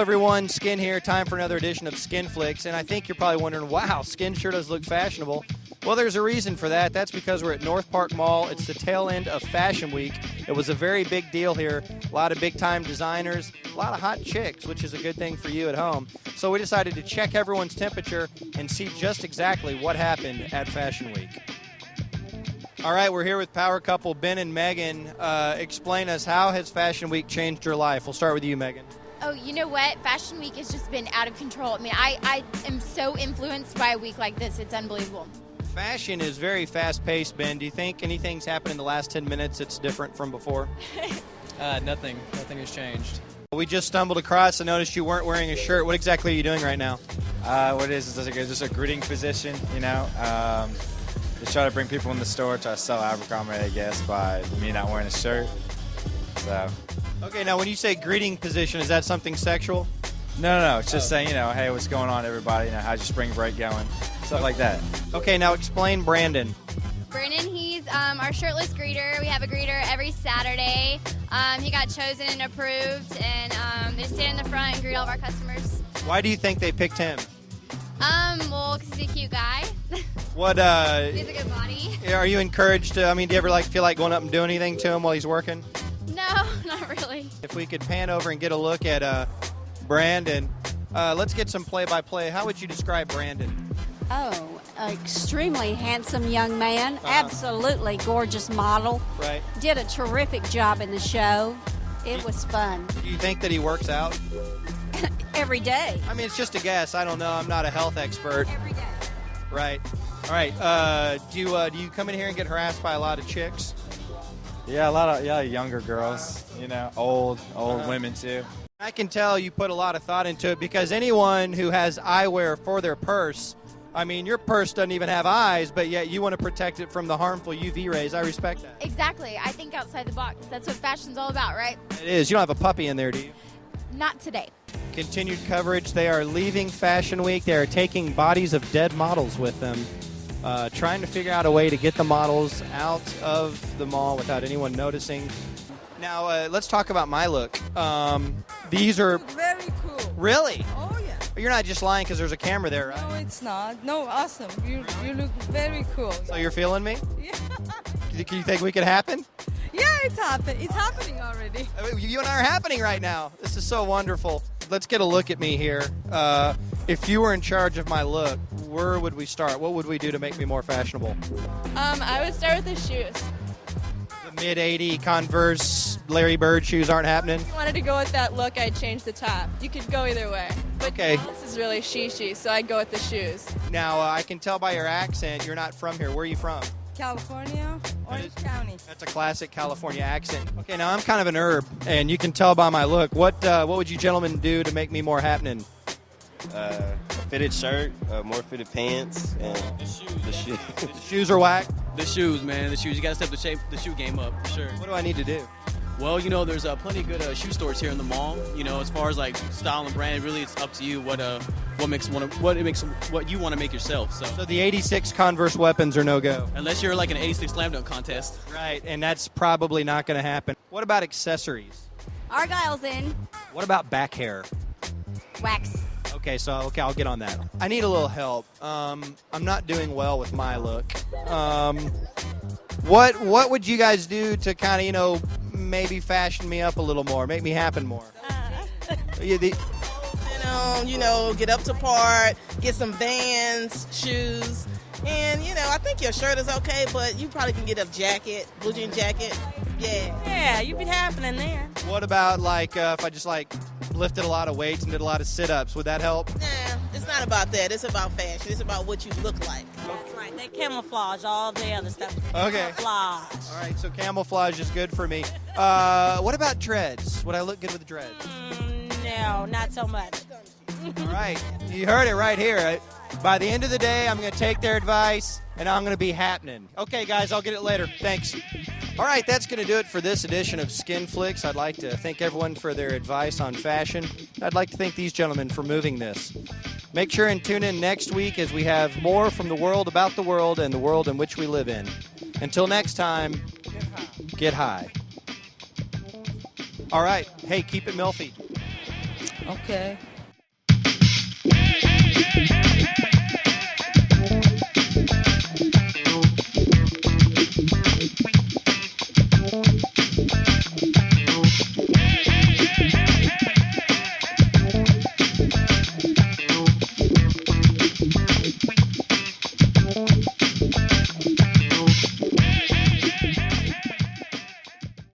everyone, Skin here. Time for another edition of Skin Flix. And I think you're probably wondering, wow, Skin sure does look fashionable. Well, there's a reason for that. That's because we're at North Park Mall. It's the tail end of Fashion Week. It was a very big deal here. A lot of big-time designers, a lot of hot chicks, which is a good thing for you at home. So we decided to check everyone's temperature and see just exactly what happened at Fashion Week. All right, we're here with power couple Ben and Megan. Explain us, how has Fashion Week changed your life? We'll start with you, Megan. Oh, you know what? Fashion Week has just been out of control. I mean, I am so influenced by a week like this. It's unbelievable. Fashion is very fast-paced, Ben. Do you think anything's happened in the last 10 minutes that's different from before? Nothing. Nothing has changed. We just stumbled across and noticed you weren't wearing a shirt. What exactly are you doing right now? What it is just a greeting position, you know. Just try to bring people in the store, try to sell Abercrombie, I guess, by me not wearing a shirt. So. Okay, now when you say greeting position, is that something sexual? No. It's just saying, you know, hey, what's going on, everybody? You know, how's your spring break going? Stuff like that. Okay, now explain Brandon. Brandon, he's our shirtless greeter. We have a greeter every Saturday. He got chosen and approved, and they stand in the front and greet all of our customers. Why do you think they picked him? Well, because he's a cute guy. What? He has a good body. Are you encouraged to, do you ever feel like going up and doing anything to him while he's working? No, not really. If we could pan over and get a look at Brandon, let's get some play-by-play. How would you describe Brandon? Oh, extremely handsome young man. Absolutely gorgeous model. Right. Did a terrific job in the show. It was fun. Do you think that he works out? Every day. I mean, it's just a guess. I don't know. I'm not a health expert. Every day. Right. All right. Do you come in here and get harassed by a lot of chicks? Yeah, a lot of younger girls, you know, old women too. I can tell you put a lot of thought into it, because anyone who has eyewear for their purse, I mean, your purse doesn't even have eyes, but yet you want to protect it from the harmful UV rays. I respect that. Exactly. I think outside the box. That's what fashion's all about, right? It is. You don't have a puppy in there, do you? Not today. Continued coverage. They are leaving Fashion Week. They are taking bodies of dead models with them, trying to figure out a way to get the models out of the mall without anyone noticing. Now, let's talk about my look. These are... Very cool. Really? Oh, yeah. You're not just lying because there's a camera there, right? No, it's not. No, awesome. You look very cool. So you're feeling me? Yeah. Do you think we could happen? Yeah, it's happening. It's happening already. You and I are happening right now. This is so wonderful. Let's get a look at me here. If you were in charge of my look, where would we start? What would we do to make me more fashionable? I would start with the shoes. The mid-80 Converse Larry Bird shoes aren't happening? If I wanted to go with that look, I'd change the top. You could go either way. But Okay. this is really she, so I'd go with the shoes. Now, I can tell by your accent you're not from here. Where are you from? California, Orange County. That's a classic California accent. Okay, now I'm kind of an herb, and you can tell by my look. What would you gentlemen do to make me more happening? A fitted shirt, more fitted pants, and the shoes. The shoes are whack. The shoes, man. The shoes. You got to step the shoe game up, for sure. What do I need to do? Well, you know, there's plenty of good shoe stores here in the mall. You know, as far as like style and brand, really, it's up to you what you want to make yourself. So the 86 Converse weapons are no go. Unless you're like an 86 slam dunk contest. Right, and that's probably not going to happen. What about accessories? Argyle's in. What about back hair? Wax. Okay, I'll get on that. I need a little help. I'm not doing well with my look. What would you guys do to kind of, maybe fashion me up a little more, make me happen more? Get up to part, get some Vans, shoes, and, I think your shirt is okay, but you probably can get a jacket, blue jean jacket. Yeah. Yeah, you'd be happening there. What about, if I just, lifted a lot of weights and did a lot of sit-ups? Would that help? Nah, it's not about that. It's about fashion. It's about what you look like. That's right. They camouflage all the other stuff. Okay. Camouflage. All right, so camouflage is good for me. What about dreads? Would I look good with dreads? No, not so much. All right, you heard it right here. By the end of the day, I'm going to take their advice, and I'm going to be happening. Okay, guys, I'll get it later. Thanks. All right, that's going to do it for this edition of Skin Flix. I'd like to thank everyone for their advice on fashion. I'd like to thank these gentlemen for moving this. Make sure and tune in next week as we have more from the world about the world and the world in which we live in. Until next time, get high. All right. Hey, keep it milfy. Okay.